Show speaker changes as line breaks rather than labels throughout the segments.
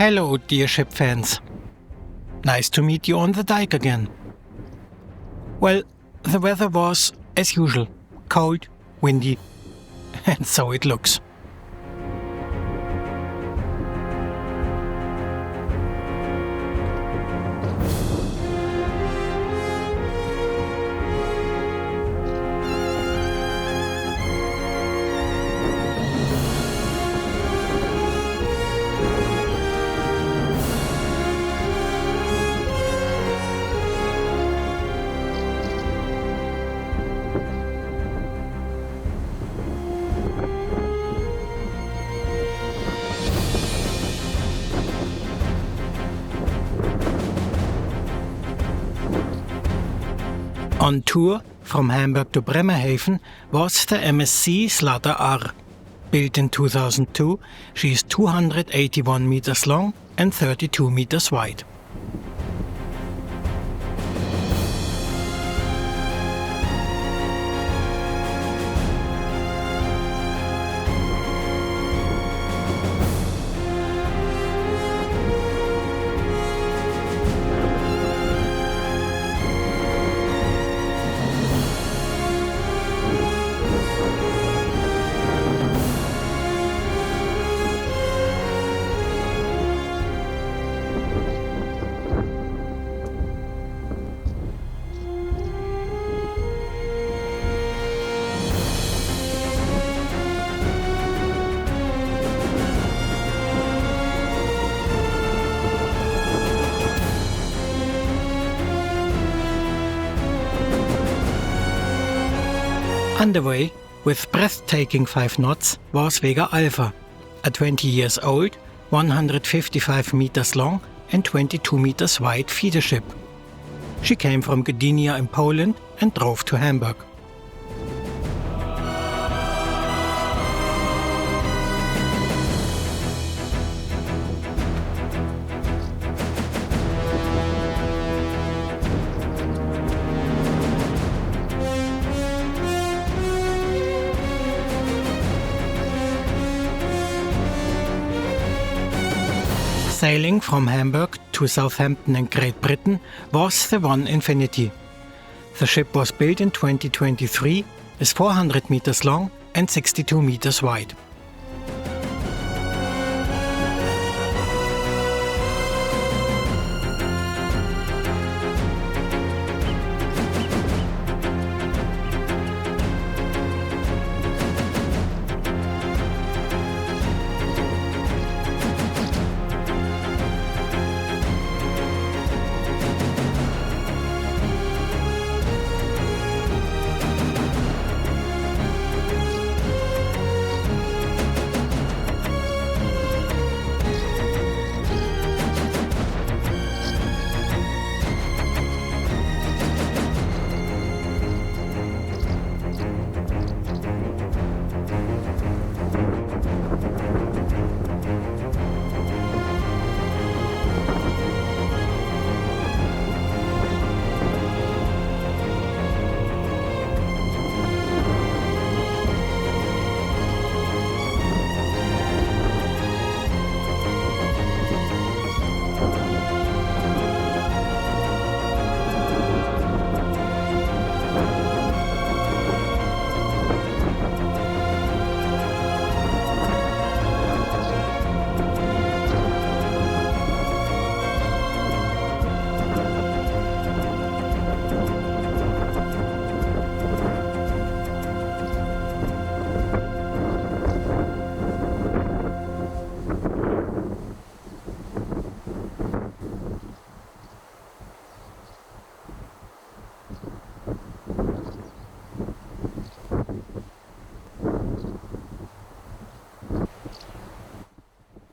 Hello, dear ship fans. Nice to meet you on the dike again. Well, the weather was, as usual, cold, windy, and so it looks. On tour from Hamburg to Bremerhaven was the MSC Slaughter R. Built in 2002, she is 281 meters long and 32 meters wide. Underway, with breathtaking 5 knots, was Vega Alpha, a 20 years old, 155 meters long and 22 meters wide feeder ship. She came from Gdynia in Poland and drove to Hamburg. Sailing from Hamburg to Southampton in Great Britain was the One Infinity. The ship was built in 2023, is 400 meters long and 62 meters wide.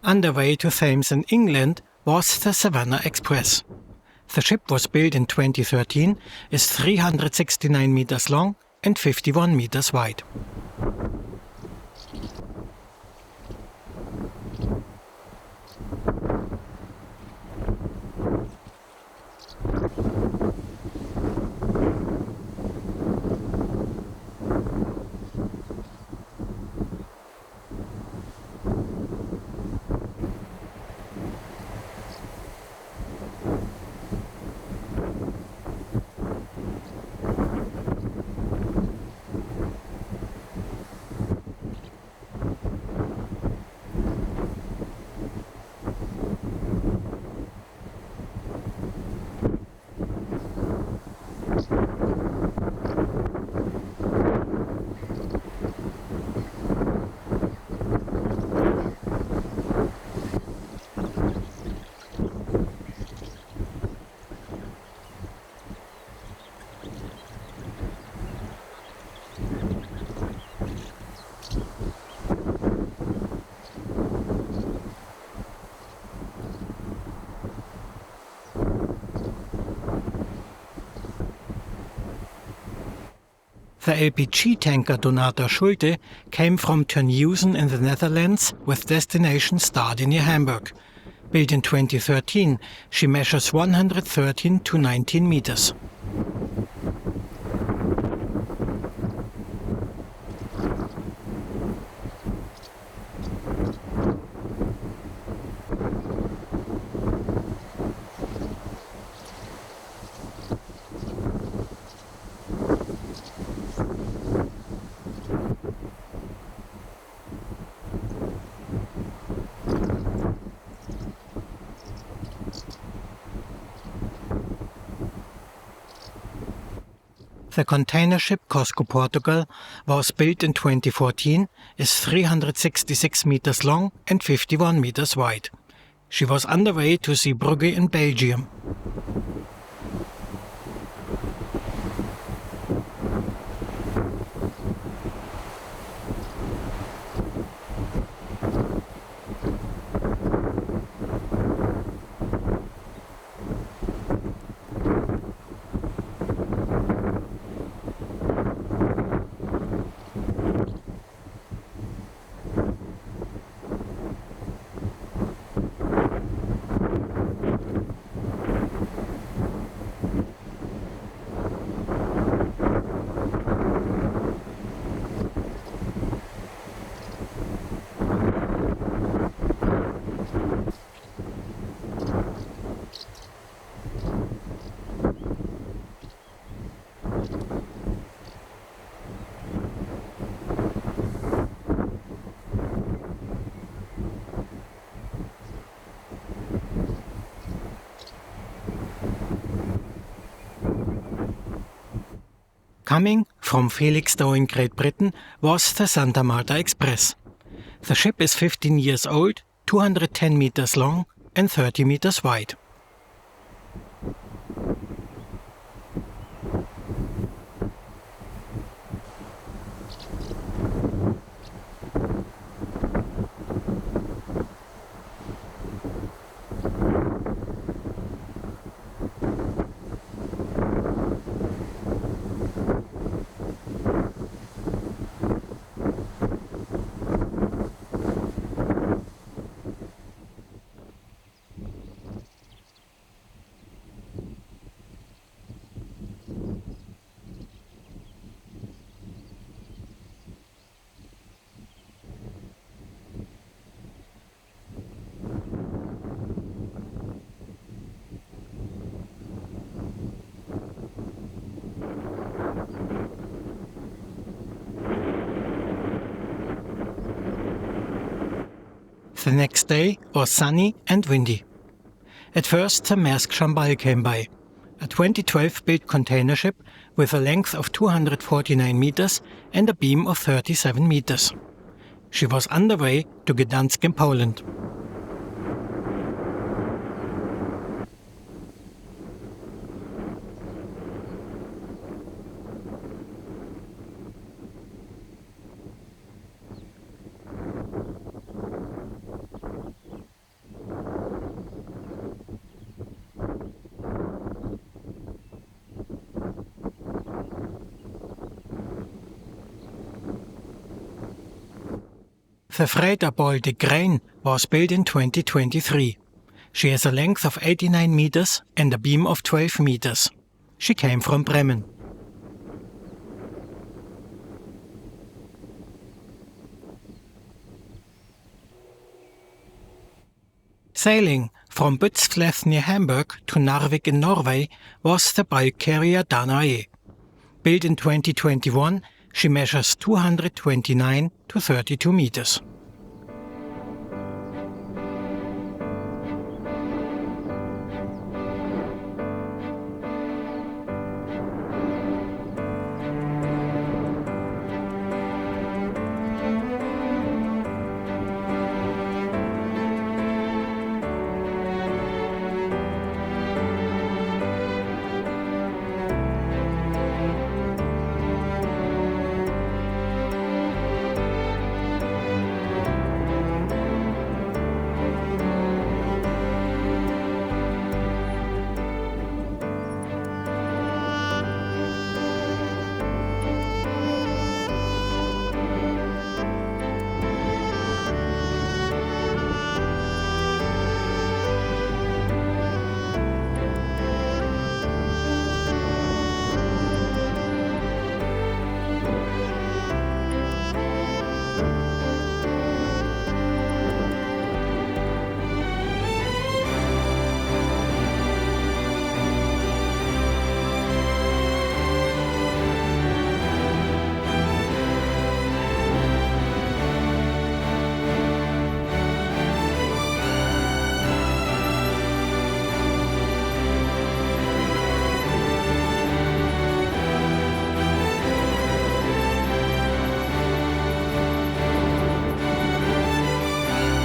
Underway to Thames in England was the Savannah Express. The ship was built in 2013, is 369 meters long and 51 meters wide. The LPG tanker Donator Schulte came from Terneuzen in the Netherlands with destination start in near Hamburg. Built in 2013, she measures 113 to 19 meters. The container ship Cosco Portugal was built in 2014, is 366 meters long and 51 meters wide. She was underway to Zeebrugge in Belgium. Coming from Felixstowe in Great Britain was the Santa Marta Express. The ship is 15 years old, 210 meters long and 30 meters wide. The next day was sunny and windy. At first the Maersk Chambal came by, a 2012 built container ship with a length of 249 meters and a beam of 37 meters. She was underway to Gdansk in Poland. The freighter Baltic Grain was built in 2023. She has a length of 89 meters and a beam of 12 meters. She came from Bremen. Sailing from Butzfleff near Hamburg to Narvik in Norway was the bulk carrier Danae. Built in 2021, she measures 229 to 32 meters.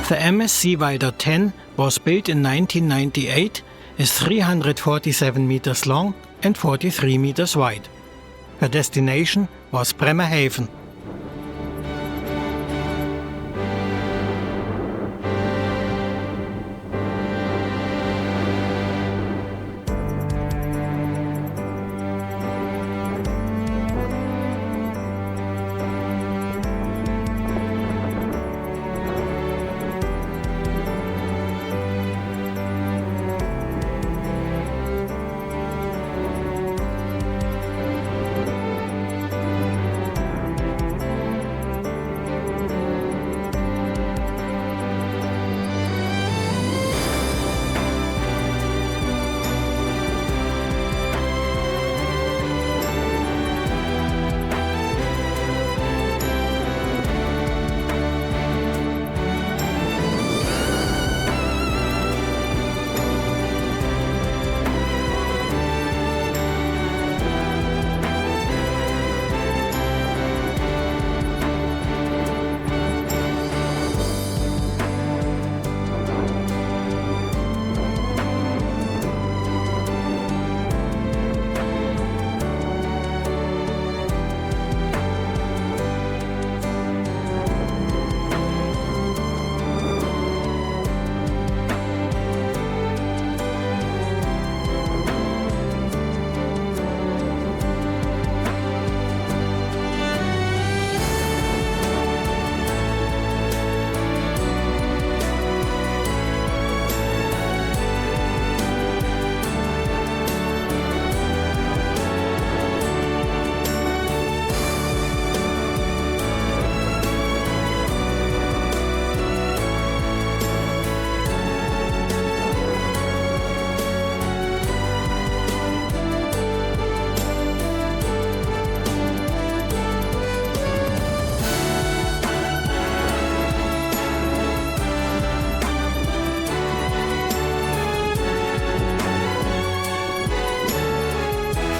The MSC Wider 10 was built in 1998, is 347 meters long and 43 meters wide. Her destination was Bremerhaven.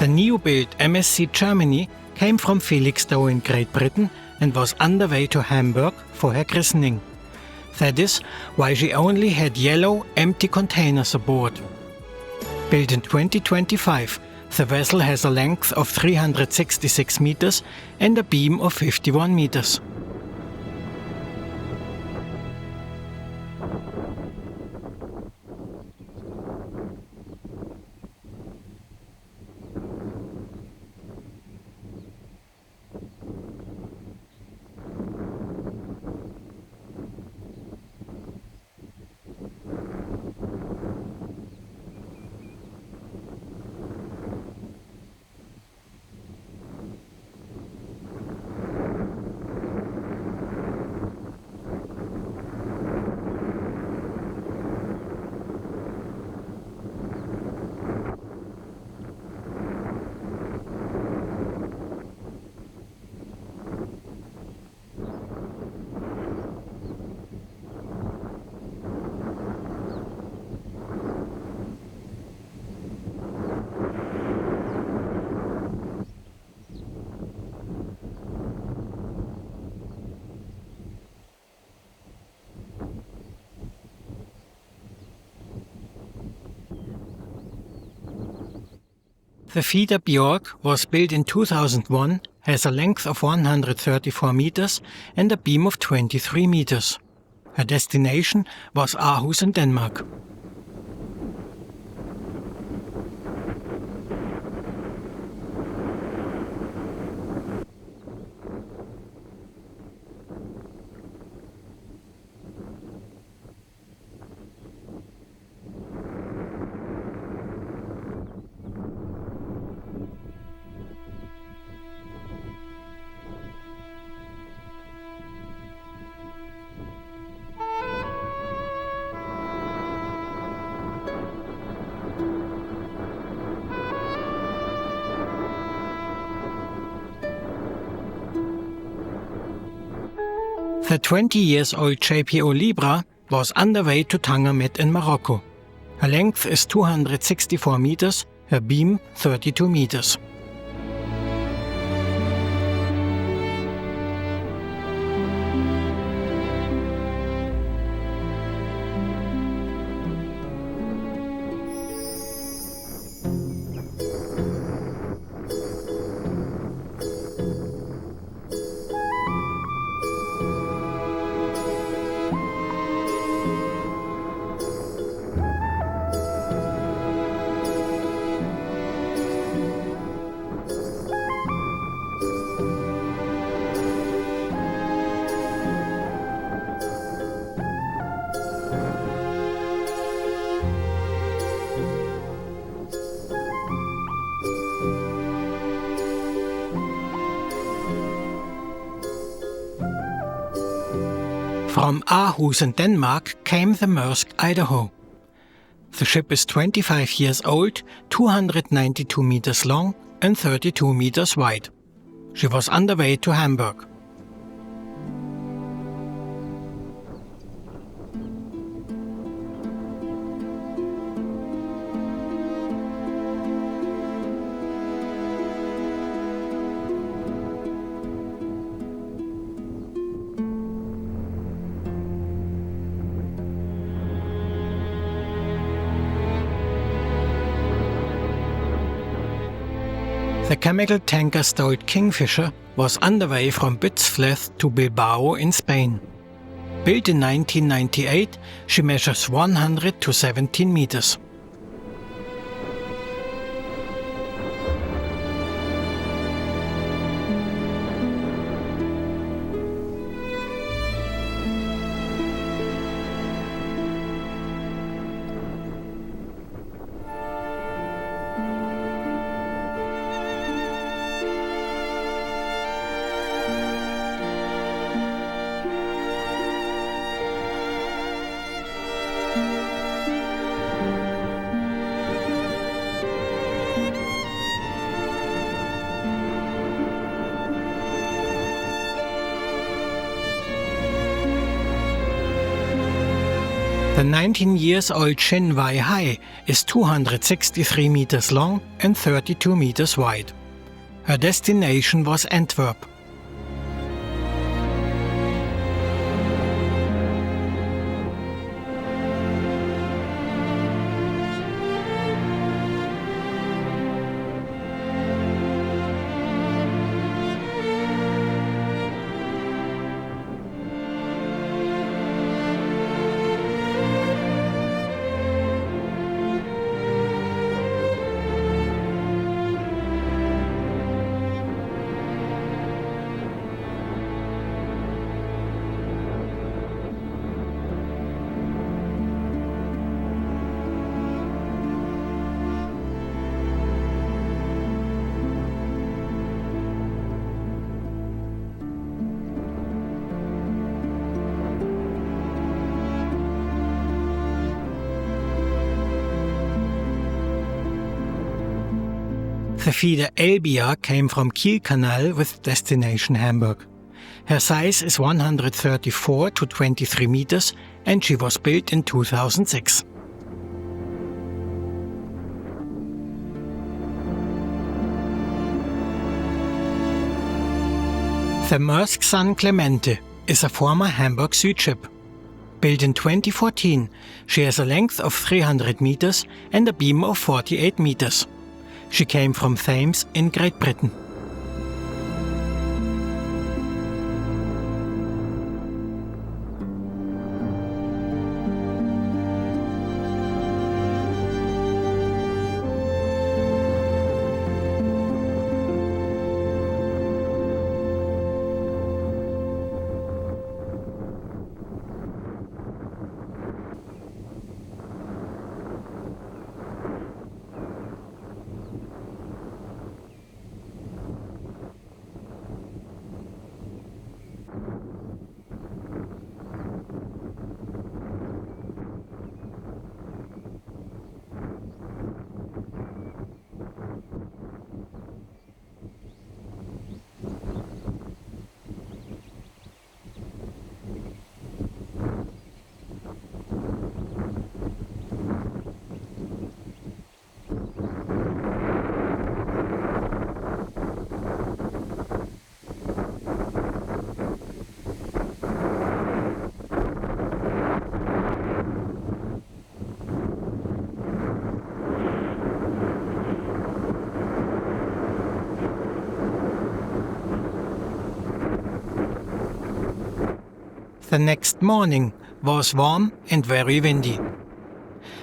The new-built MSC Germany came from Felixstowe in Great Britain and was underway to Hamburg for her christening. That is why she only had yellow, empty containers aboard. Built in 2025, the vessel has a length of 366 meters and a beam of 51 meters. The feeder Björk was built in 2001, has a length of 134 meters and a beam of 23 meters. Her destination was Aarhus in Denmark. The 20-year-old JPO Libra was underway to Tangamet in Morocco. Her length is 264 meters, her beam 32 meters. From Aarhus in Denmark came the Maersk Idaho. The ship is 25 years old, 292 meters long and 32 meters wide. She was underway to Hamburg. The chemical tanker Stolt Kingfisher was underway from Bützfleth to Bilbao in Spain. Built in 1998, she measures 100 to 17 meters. The 19-year-old Hinweis is 263 meters long and 32 meters wide. Her destination was Antwerp. The feeder Elbe came from Kiel Canal with destination Hamburg. Her size is 134 to 23 meters and she was built in 2006. The Maersk San Clemente is a former Hamburg Süd ship. Built in 2014, she has a length of 300 meters and a beam of 48 meters. She came from Thames in Great Britain. The next morning was warm and very windy.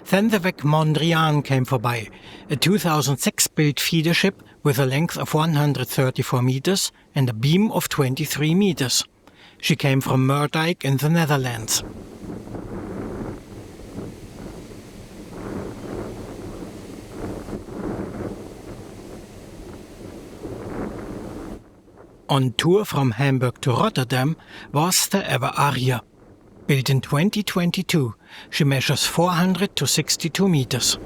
Then the wreck Mondrian came by, a 2006-built feeder ship with a length of 134 meters and a beam of 23 meters. She came from Moerdijk in the Netherlands. On tour from Hamburg to Rotterdam was the Ever Aria. Built in 2022, she measures 400 to 62 meters.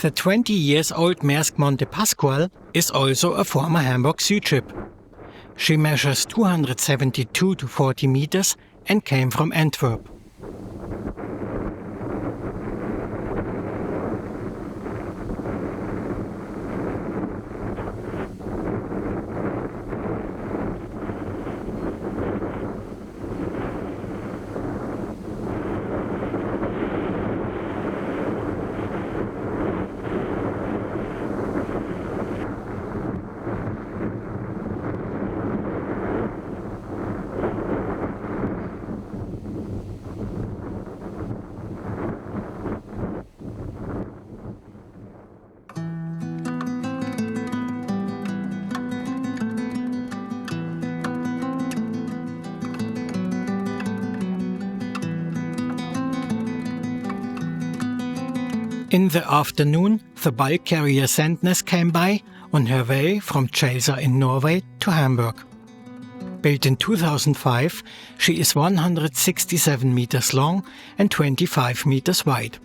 The 20-year-old Maersk Monte Pascual is also a former Hamburg Süd ship. She measures 272 to 40 meters and came from Antwerp. In the afternoon, the bulk carrier Sandnes came by on her way from Chelsea in Norway to Hamburg. Built in 2005, she is 167 meters long and 25 meters wide.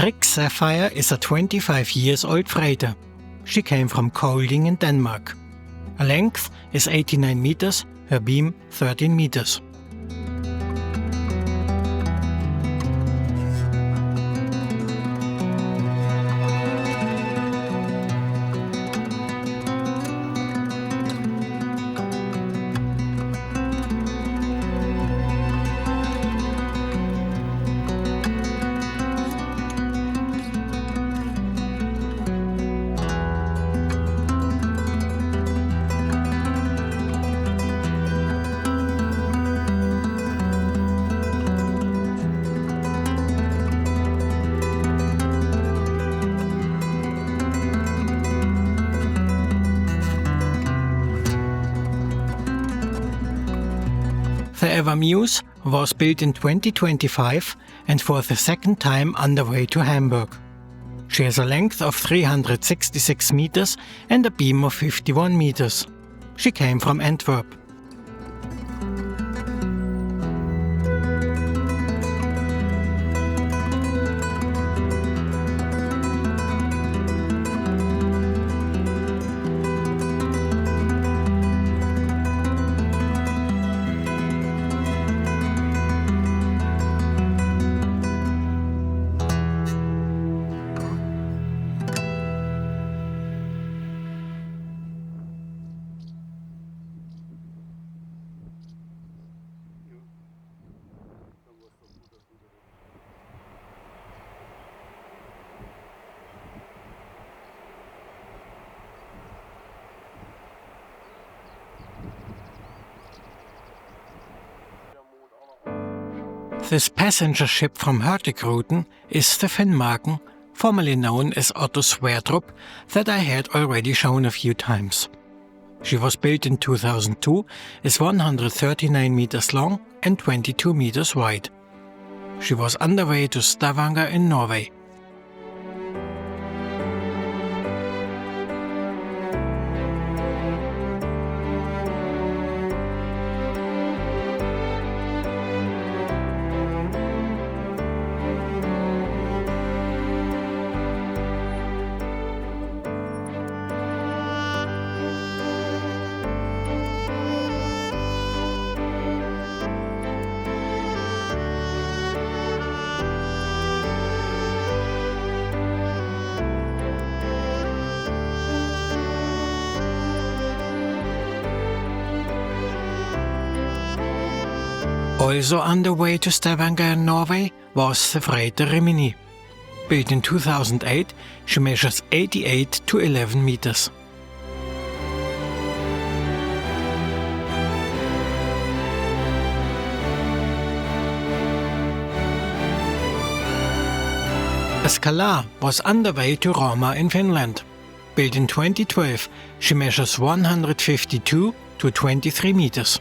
Rik Sapphire is a 25-year-old freighter. She came from Kolding in Denmark. Her length is 89 meters, her beam 13 meters. The Ever Muse was built in 2025 and for the second time underway to Hamburg. She has a length of 366 meters and a beam of 51 meters. She came from Antwerp. This passenger ship from Hurtigruten is the Finnmarken, formerly known as Otto Sverdrup, that I had already shown a few times. She was built in 2002, is 139 meters long and 22 meters wide. She was underway to Stavanger in Norway. Also on the way to Stavanger in Norway was the freighter Rimini. Built in 2008, she measures 88 to 11 meters. A Scala was underway to Rauma in Finland. Built in 2012, she measures 152 to 23 meters.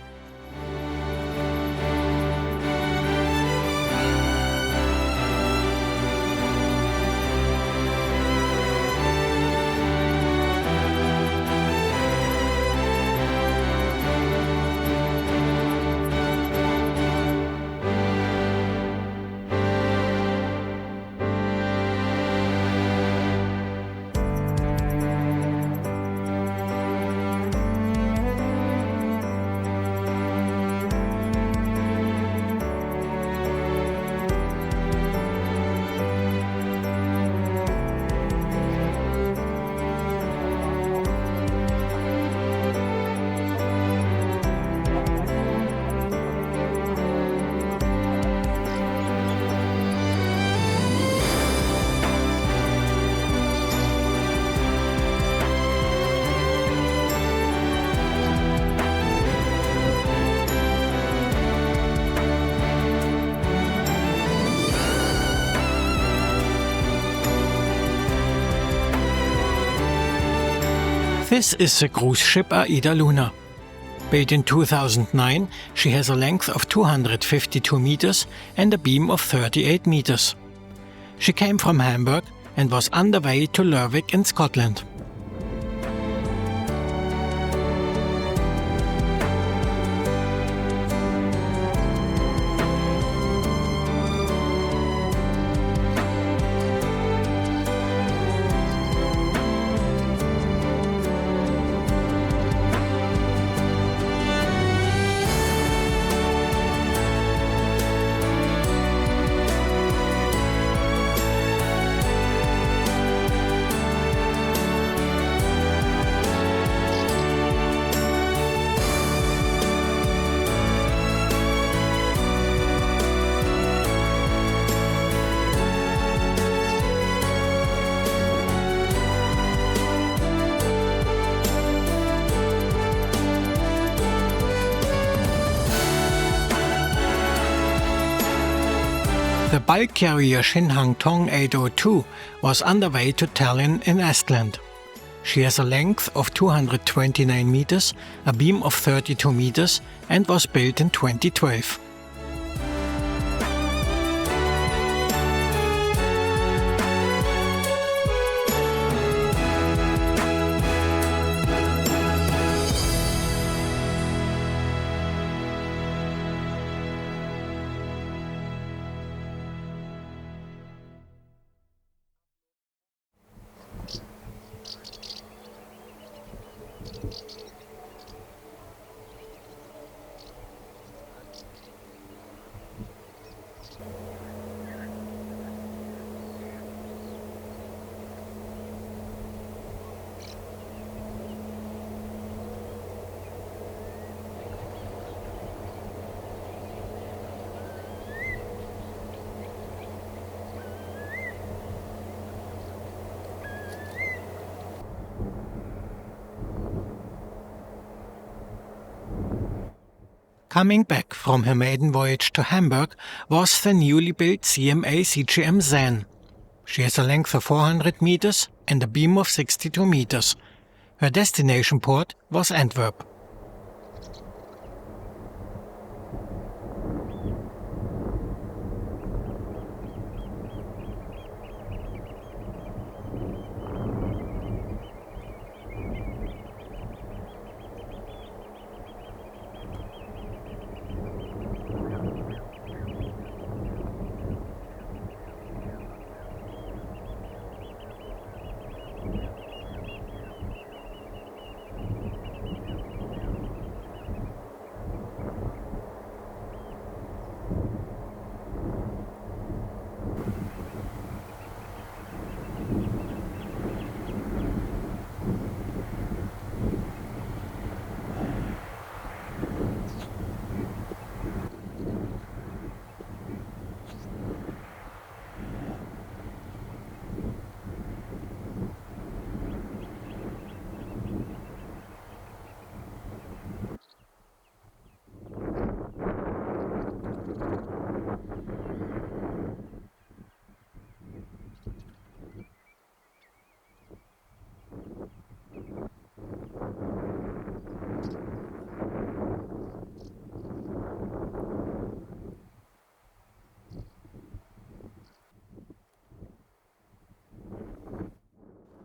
This is the cruise ship Aida Luna. Built in 2009, she has a length of 252 meters and a beam of 38 meters. She came from Hamburg and was underway to Lerwick in Scotland. The bulk carrier Shinhang Tong 802 was underway to Tallinn in Estland. She has a length of 229 meters, a beam of 32 meters and was built in 2012. Coming back from her maiden voyage to Hamburg was the newly built CMA CGM Zen. She has a length of 400 meters and a beam of 62 meters. Her destination port was Antwerp.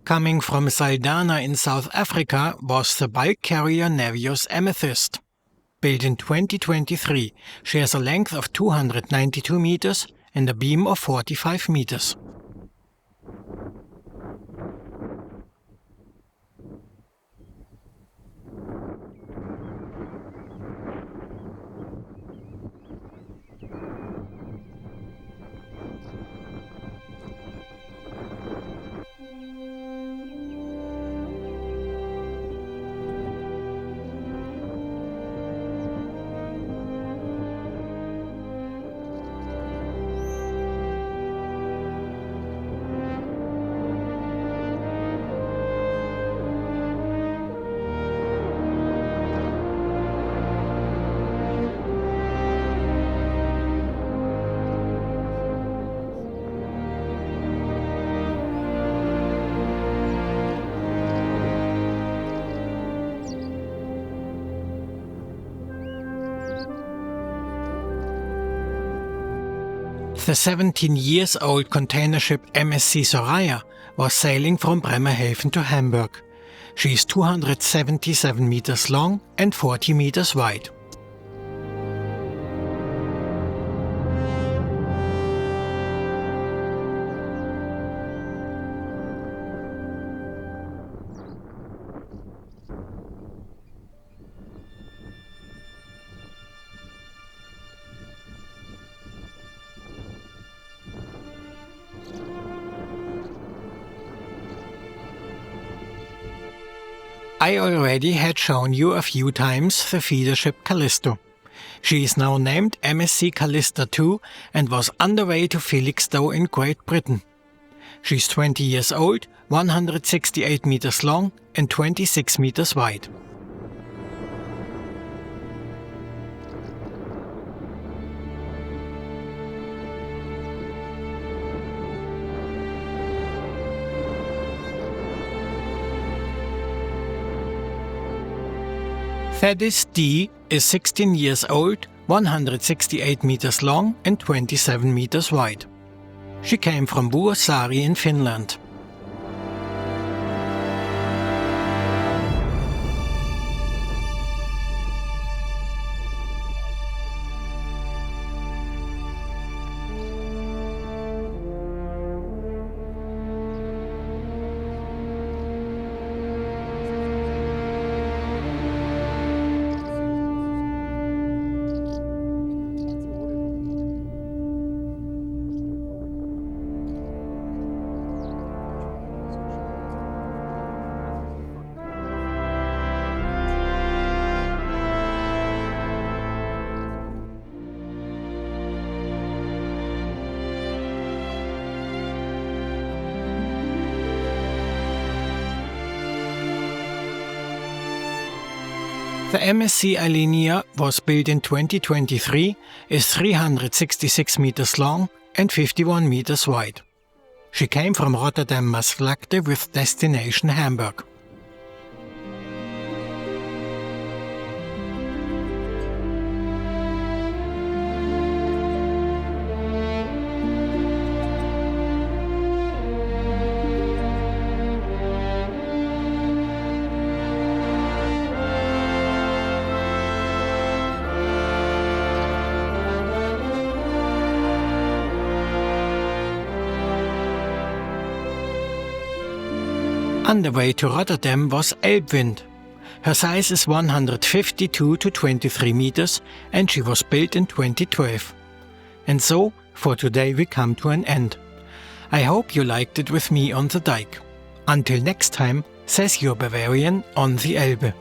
Coming from Saldanha in South Africa was the bulk carrier Navios Amethyst. Built in 2023, she has a length of 292 meters and a beam of 45 meters. The 17-year-old container ship MSC Soraya was sailing from Bremerhaven to Hamburg. She is 277 meters long and 40 meters wide. I already had shown you a few times the feeder ship Callisto. She is now named MSC Callista II and was underway to Felixstowe in Great Britain. She's 20 years old, 168 meters long and 26 meters wide. Thaddeus D is 16 years old, 168 meters long and 27 meters wide. She came from Vuosaari in Finland. The MSC Alenia was built in 2023, is 366 meters long and 51 meters wide. She came from Rotterdam Maasvlakte with destination Hamburg. On the way to Rotterdam was Elbwind. Her size is 152 to 23 meters and she was built in 2012. And so, for today we come to an end. I hope you liked it with me on the dike. Until next time, says your Bavarian on the Elbe.